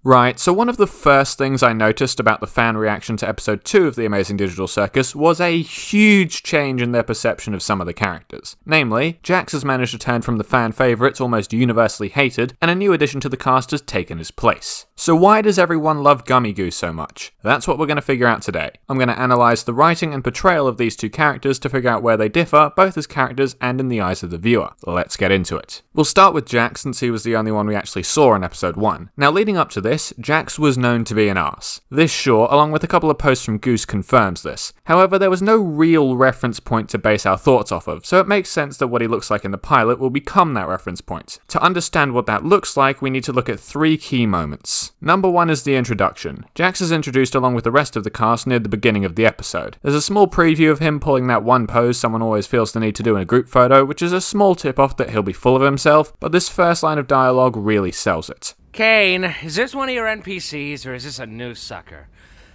Right, so one of the first things I noticed about the fan reaction to episode 2 of the Amazing Digital Circus was a huge change in their perception of some of the characters. Namely, Jax has managed to turn from the fan favourites, almost universally hated, and a new addition to the cast has taken his place. So why does everyone love Gummigoo so much? That's what we're going to figure out today. I'm going to analyse the writing and portrayal of these two characters to figure out where they differ, both as characters and in the eyes of the viewer. Let's get into it. We'll start with Jax since he was the only one we actually saw in episode 1. Now leading up to this, Jax was known to be an arse. This short, along with a couple of posts from Goose, confirms this. However, there was no real reference point to base our thoughts off of, so it makes sense that what he looks like in the pilot will become that reference point. To understand what that looks like, we need to look at 3 key moments. Number 1 is the introduction. Jax is introduced along with the rest of the cast near the beginning of the episode. There's a small preview of him pulling that one pose someone always feels the need to do in a group photo, which is a small tip-off that he'll be full of himself, but this first line of dialogue really sells it. Kane, is this one of your NPCs or is this a new sucker?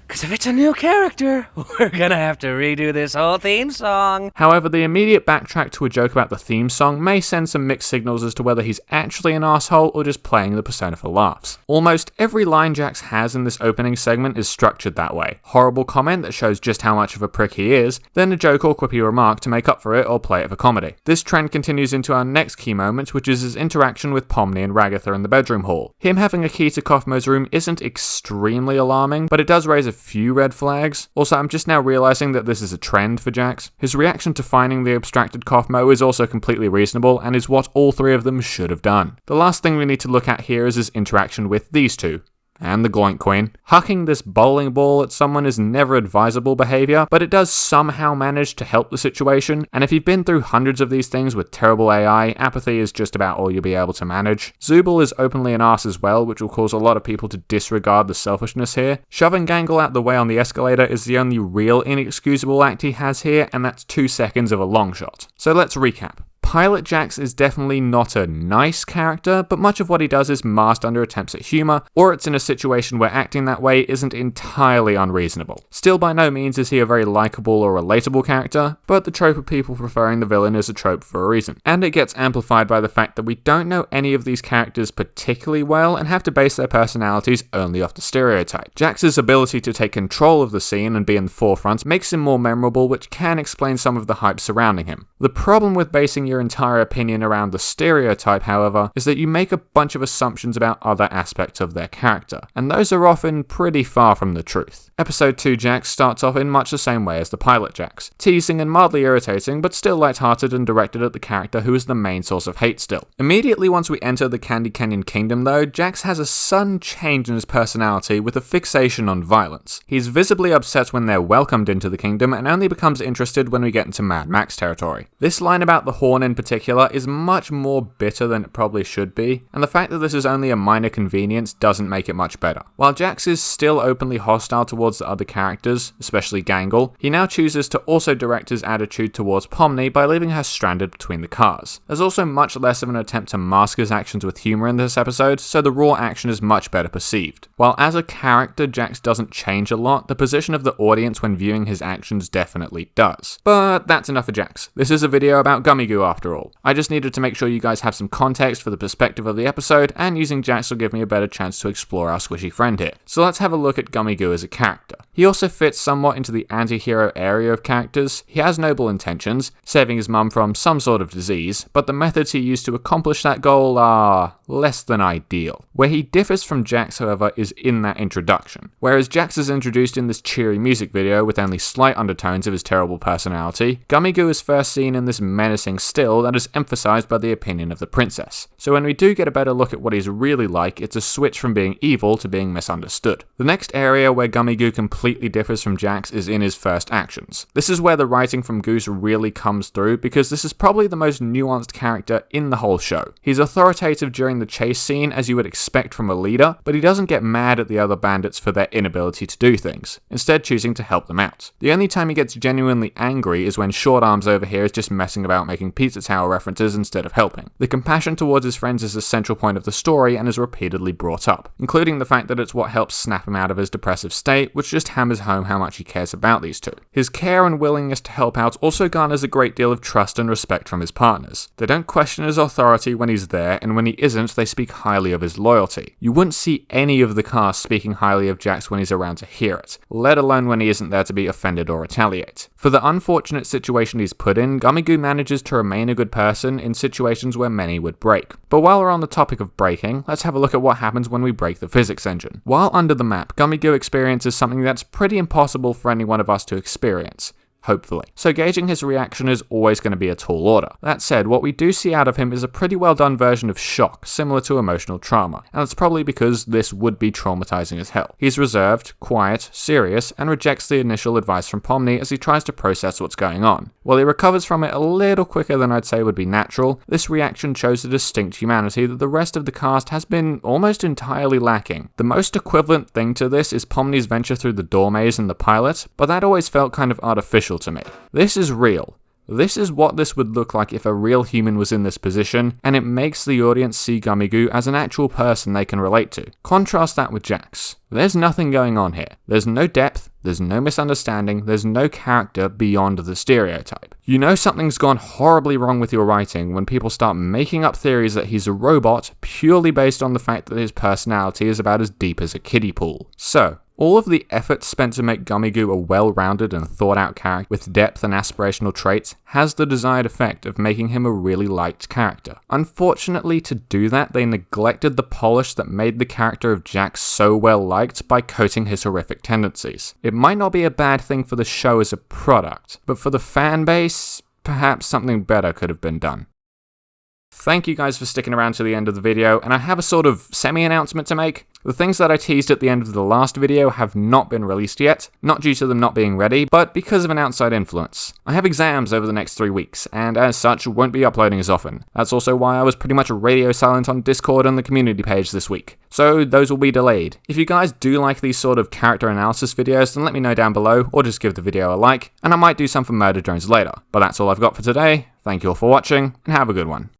Because if it's a new character, we're gonna have to redo this whole theme song. However, the immediate backtrack to a joke about the theme song may send some mixed signals as to whether he's actually an asshole or just playing the persona for laughs. Almost every line Jax has in this opening segment is structured that way. Horrible comment that shows just how much of a prick he is, then a joke or quippy remark to make up for it or play it for comedy. This trend continues into our next key moment, which is his interaction with Pomni and Ragatha in the bedroom hall. Him having a key to Kaufmo's room isn't extremely alarming, but it does raise a few red flags. Also, I'm just now realizing that this is a trend for Jax. His reaction to finding the abstracted Kaufmo is also completely reasonable and is what all 3 of them should have done. The last thing we need to look at here is his interaction with these two. And the Gloink Queen. Hucking this bowling ball at someone is never advisable behaviour, but it does somehow manage to help the situation, and if you've been through hundreds of these things with terrible AI, apathy is just about all you'll be able to manage. Zubul is openly an arse as well, which will cause a lot of people to disregard the selfishness here. Shoving Gangle out the way on the escalator is the only real inexcusable act he has here, and that's 2 seconds of a long shot. So let's recap. Pilot Jax is definitely not a nice character, but much of what he does is masked under attempts at humour, or it's in a situation where acting that way isn't entirely unreasonable. Still, by no means is he a very likeable or relatable character, but the trope of people preferring the villain is a trope for a reason. And it gets amplified by the fact that we don't know any of these characters particularly well and have to base their personalities only off the stereotype. Jax's ability to take control of the scene and be in the forefront makes him more memorable, which can explain some of the hype surrounding him. The problem with basing your entire opinion around the stereotype, however, is that you make a bunch of assumptions about other aspects of their character, and those are often pretty far from the truth. Episode 2 Jax starts off in much the same way as the pilot Jax, teasing and mildly irritating, but still lighthearted and directed at the character who is the main source of hate still. Immediately once we enter the Candy Canyon Kingdom though, Jax has a sudden change in his personality with a fixation on violence. He's visibly upset when they're welcomed into the kingdom and only becomes interested when we get into Mad Max territory. This line about the horn in particular is much more bitter than it probably should be, and the fact that this is only a minor convenience doesn't make it much better. While Jax is still openly hostile towards the other characters, especially Gangle, he now chooses to also direct his attitude towards Pomni by leaving her stranded between the cars. There's also much less of an attempt to mask his actions with humour in this episode, so the raw action is much better perceived. While as a character Jax doesn't change a lot, the position of the audience when viewing his actions definitely does. But that's enough of Jax. This is a video about Gummigoo after all. I just needed to make sure you guys have some context for the perspective of the episode, and using Jax will give me a better chance to explore our squishy friend here. So let's have a look at Gummigoo as a character. He also fits somewhat into the anti-hero area of characters. He has noble intentions, saving his mum from some sort of disease, but the methods he used to accomplish that goal are less than ideal. Where he differs from Jax, however, is in that introduction. Whereas Jax is introduced in this cheery music video with only slight undertones of his terrible personality, Gummigoo is first seen in this menacing still that is emphasized by the opinion of the princess. So when we do get a better look at what he's really like, it's a switch from being evil to being misunderstood. The next area where Gummigoo completely differs from Jax is in his first actions. This is where the writing from Goose really comes through, because this is probably the most nuanced character in the whole show. He's authoritative during the chase scene, as you would expect from a leader, but he doesn't get mad at the other bandits for their inability to do things, instead choosing to help them out. The only time he gets genuinely angry is when Short Arms over here is just messing about making pizza tower references instead of helping. The compassion towards his friends is a central point of the story and is repeatedly brought up, including the fact that it's what helps snap him out of his depressive state, which just hammers home how much he cares about these two. His care and willingness to help out also garners a great deal of trust and respect from his partners. They don't question his authority when he's there, and when he isn't, they speak highly of his loyalty. You wouldn't see any of the cast speaking highly of Jax when he's around to hear it, let alone when he isn't there to be offended or retaliate. For the unfortunate situation he's put in, Gummigoo manages to remain a good person in situations where many would break. But while we're on the topic of breaking, let's have a look at what happens when we break the physics engine. While under the map, Gummigoo experiences something that's pretty impossible for any one of us to experience. Hopefully. So gauging his reaction is always going to be a tall order. That said, what we do see out of him is a pretty well done version of shock, similar to emotional trauma, and it's probably because this would be traumatizing as hell. He's reserved, quiet, serious, and rejects the initial advice from Pomni as he tries to process what's going on. While he recovers from it a little quicker than I'd say would be natural, this reaction shows a distinct humanity that the rest of the cast has been almost entirely lacking. The most equivalent thing to this is Pomni's venture through the door maze in the pilot, but that always felt kind of artificial to me. This is real. This is what this would look like if a real human was in this position, and it makes the audience see Gummigoo as an actual person they can relate to. Contrast that with Jax. There's nothing going on here. There's no depth, there's no misunderstanding, there's no character beyond the stereotype. You know something's gone horribly wrong with your writing when people start making up theories that he's a robot purely based on the fact that his personality is about as deep as a kiddie pool. So, all of the effort spent to make Gummigoo a well-rounded and thought-out character with depth and aspirational traits has the desired effect of making him a really liked character. Unfortunately, to do that, they neglected the polish that made the character of Jax so well-liked by coating his horrific tendencies. It might not be a bad thing for the show as a product, but for the fan base, perhaps something better could have been done. Thank you guys for sticking around to the end of the video, and I have a sort of semi-announcement to make. The things that I teased at the end of the last video have not been released yet, not due to them not being ready, but because of an outside influence. I have exams over the next 3 weeks, and as such, won't be uploading as often. That's also why I was pretty much radio silent on Discord and the community page this week. So those will be delayed. If you guys do like these sort of character analysis videos, then let me know down below, or just give the video a like, and I might do some for Murder Drones later. But that's all I've got for today. Thank you all for watching, and have a good one.